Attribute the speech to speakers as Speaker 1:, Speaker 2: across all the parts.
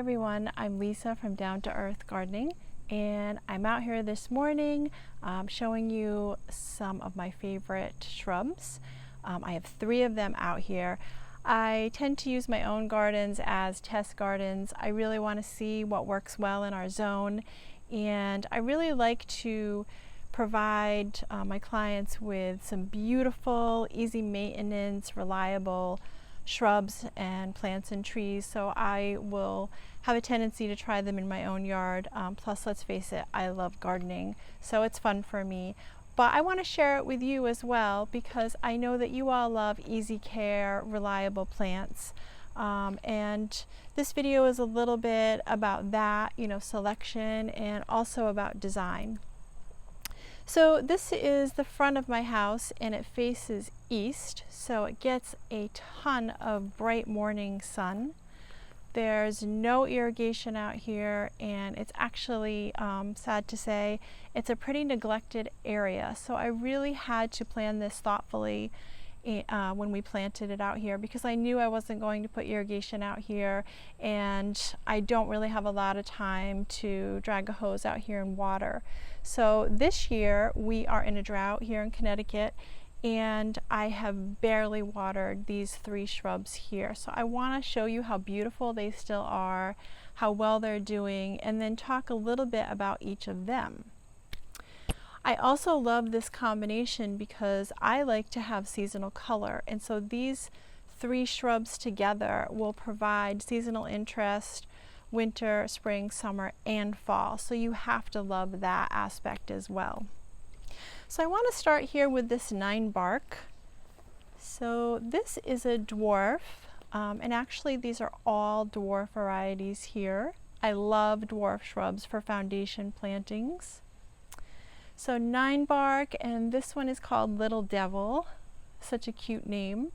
Speaker 1: everyone, I'm Lisa from Down to Earth Gardening, and I'm out here this morning showing you some of my favorite shrubs. I have 3 of them out here. I tend to use my own gardens as test gardens. I really want to see what works well in our zone, and I really like to provide my clients with some beautiful, easy maintenance, reliable shrubs and plants and trees. So I will have a tendency to try them in my own yard. Plus, let's face it, I love gardening, so it's fun for me. But I want to share it with you as well because I know that you all love easy care, reliable plants. And this video is a little bit about that, selection, and also about design. So this is the front of my house and it faces east, so it gets a ton of bright morning sun. There's no irrigation out here, and it's actually, sad to say, it's a pretty neglected area. So I really had to plan this thoughtfully when we planted it out here, because I knew I wasn't going to put irrigation out here, and I don't really have a lot of time to drag a hose out here and water. So this year we are in a drought here in Connecticut, and I have barely watered these 3 shrubs here. So I want to show you how beautiful they still are, how well they're doing, and then talk a little bit about each of them. I also love this combination because I like to have seasonal color, and so these 3 shrubs together will provide seasonal interest, winter, spring, summer, and fall. So you have to love that aspect as well. So I want to start here with this 9-bark. So this is a dwarf, and actually these are all dwarf varieties here. I love dwarf shrubs for foundation plantings. So 9-bark, and this one is called Little Devil, such a cute name.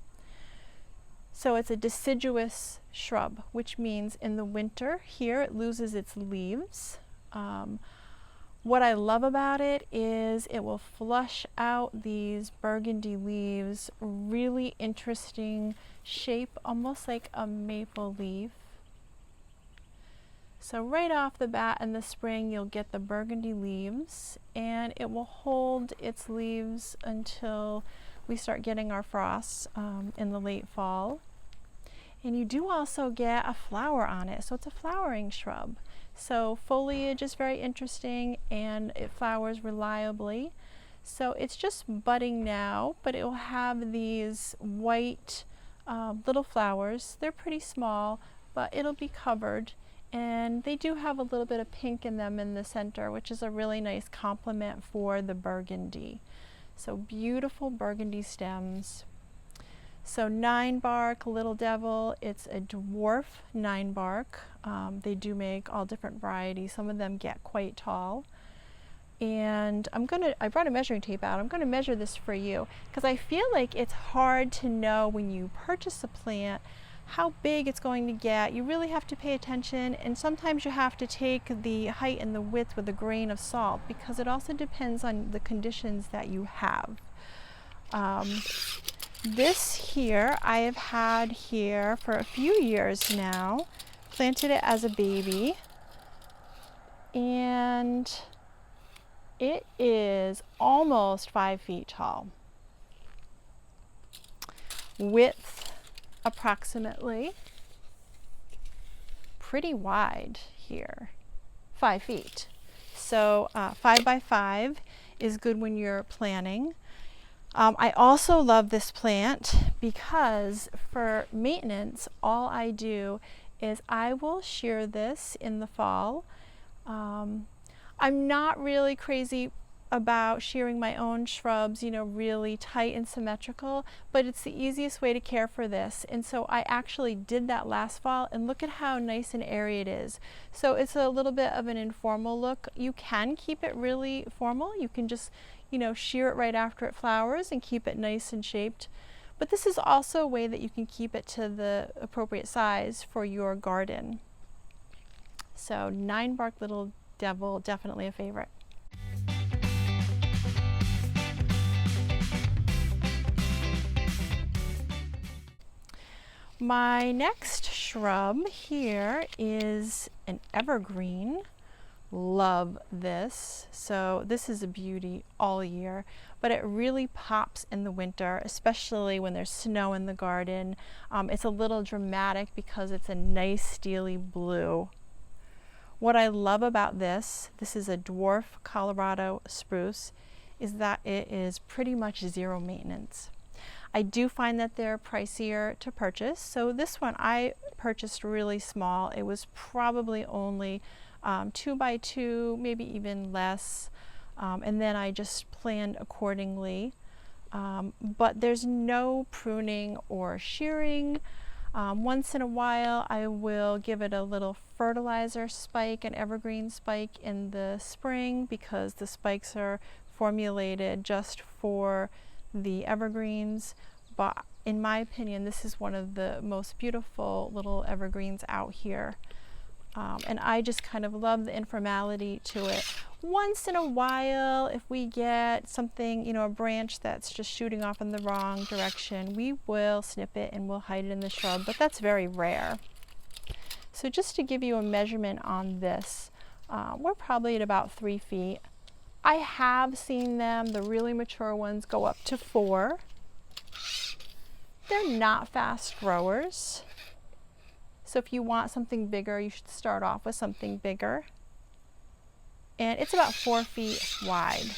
Speaker 1: So it's a deciduous shrub, which means in the winter here it loses its leaves. What I love about it is it will flush out these burgundy leaves, really interesting shape, almost like a maple leaf. So right off the bat in the spring you'll get the burgundy leaves, and it will hold its leaves until we start getting our frosts in the late fall. And you do also get a flower on it, so it's a flowering shrub. So foliage is very interesting, and it flowers reliably. So it's just budding now, but it will have these white little flowers. They're pretty small, but it'll be covered. And they do have a little bit of pink in them in the center, which is a really nice complement for the burgundy. So beautiful burgundy stems. So 9-bark, Little Devil, it's a dwarf 9-bark. They do make all different varieties. Some of them get quite tall. And I brought a measuring tape out. I'm gonna measure this for you because I feel like it's hard to know when you purchase a plant how big it's going to get. You really have to pay attention, and sometimes you have to take the height and the width with a grain of salt because it also depends on the conditions that you have. This here I have had here for a few years now. Planted it as a baby, and it is almost 5 feet tall. Width approximately, pretty wide here, 5 feet. So 5 by 5 is good when you're planting. I also love this plant because for maintenance, all I do is I will shear this in the fall. I'm not really crazy about shearing my own shrubs, really tight and symmetrical, but it's the easiest way to care for this. And so I actually did that last fall, and look at how nice and airy it is. So it's a little bit of an informal look. You can keep it really formal. You can just, shear it right after it flowers and keep it nice and shaped. But this is also a way that you can keep it to the appropriate size for your garden. So 9-bark Little Devil, definitely a favorite. My next shrub here is an evergreen. Love this. So this is a beauty all year, but it really pops in the winter, especially when there's snow in the garden. It's a little dramatic because it's a nice steely blue. What I love about this is a Dwarf Colorado spruce, is that it is pretty much zero maintenance. I do find that they're pricier to purchase. So this one I purchased really small. It was probably only 2 by 2, maybe even less. And then I just planned accordingly. But there's no pruning or shearing. Once in a while I will give it a little fertilizer spike, an evergreen spike in the spring, because the spikes are formulated just for the evergreens. But in my opinion, this is one of the most beautiful little evergreens out here. And I just kind of love the informality to it. Once in a while, if we get something, you know, a branch that's just shooting off in the wrong direction, we will snip it and we'll hide it in the shrub, but that's very rare. So just to give you a measurement on this, we're probably at about 3 feet. I have seen them, the really mature ones, go up to 4. They're not fast growers. So if you want something bigger, you should start off with something bigger. And it's about 4 feet wide,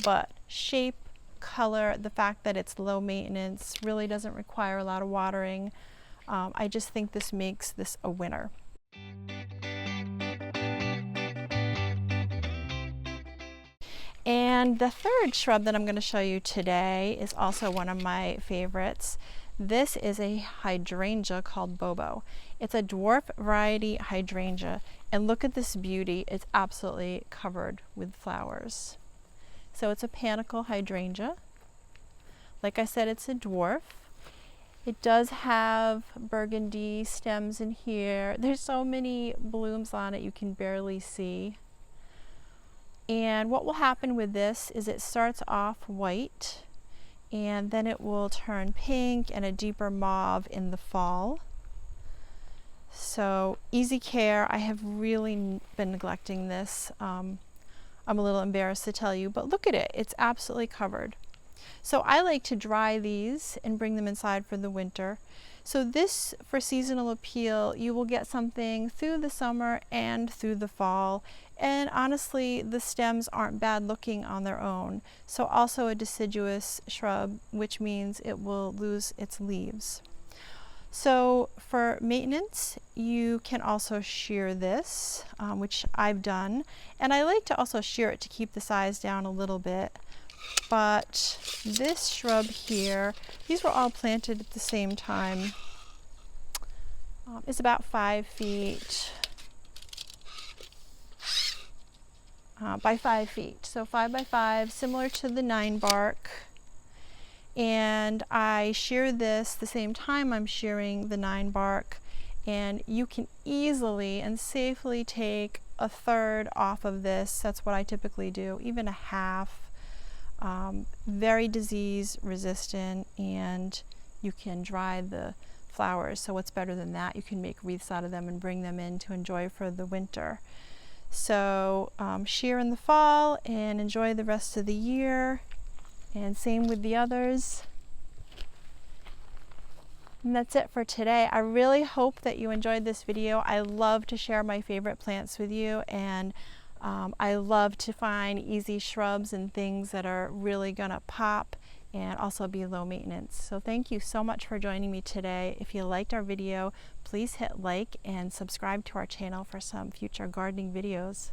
Speaker 1: but shape, color, the fact that it's low maintenance, really doesn't require a lot of watering. I just think this makes this a winner. And the third shrub that I'm going to show you today is also one of my favorites. This is a hydrangea called Bobo. It's a dwarf variety hydrangea, and look at this beauty. It's absolutely covered with flowers. So it's a panicle hydrangea. Like I said, it's a dwarf. It does have burgundy stems in here. There's so many blooms on it you can barely see. And what will happen with this is it starts off white, and then it will turn pink and a deeper mauve in the fall. So easy care. I have really been neglecting this. I'm a little embarrassed to tell you, but look at it. It's absolutely covered. So I like to dry these and bring them inside for the winter. So this, for seasonal appeal, you will get something through the summer and through the fall. And honestly, the stems aren't bad looking on their own. So also a deciduous shrub, which means it will lose its leaves. So for maintenance, you can also shear this, which I've done. And I like to also shear it to keep the size down a little bit. But this shrub here, these were all planted at the same time. It's about 5 feet by 5 feet. So 5 by 5, similar to the 9bark. And I shear this the same time I'm shearing the 9bark. And you can easily and safely take 1/3 off of this. That's what I typically do, even a half. Very disease resistant, and you can dry the flowers. So what's better than that? You can make wreaths out of them and bring them in to enjoy for the winter. So shear in the fall and enjoy the rest of the year, and same with the others. And that's it for today. I really hope that you enjoyed this video. I love to share my favorite plants with you, and I love to find easy shrubs and things that are really gonna pop and also be low maintenance. So thank you so much for joining me today. If you liked our video, please hit like and subscribe to our channel for some future gardening videos.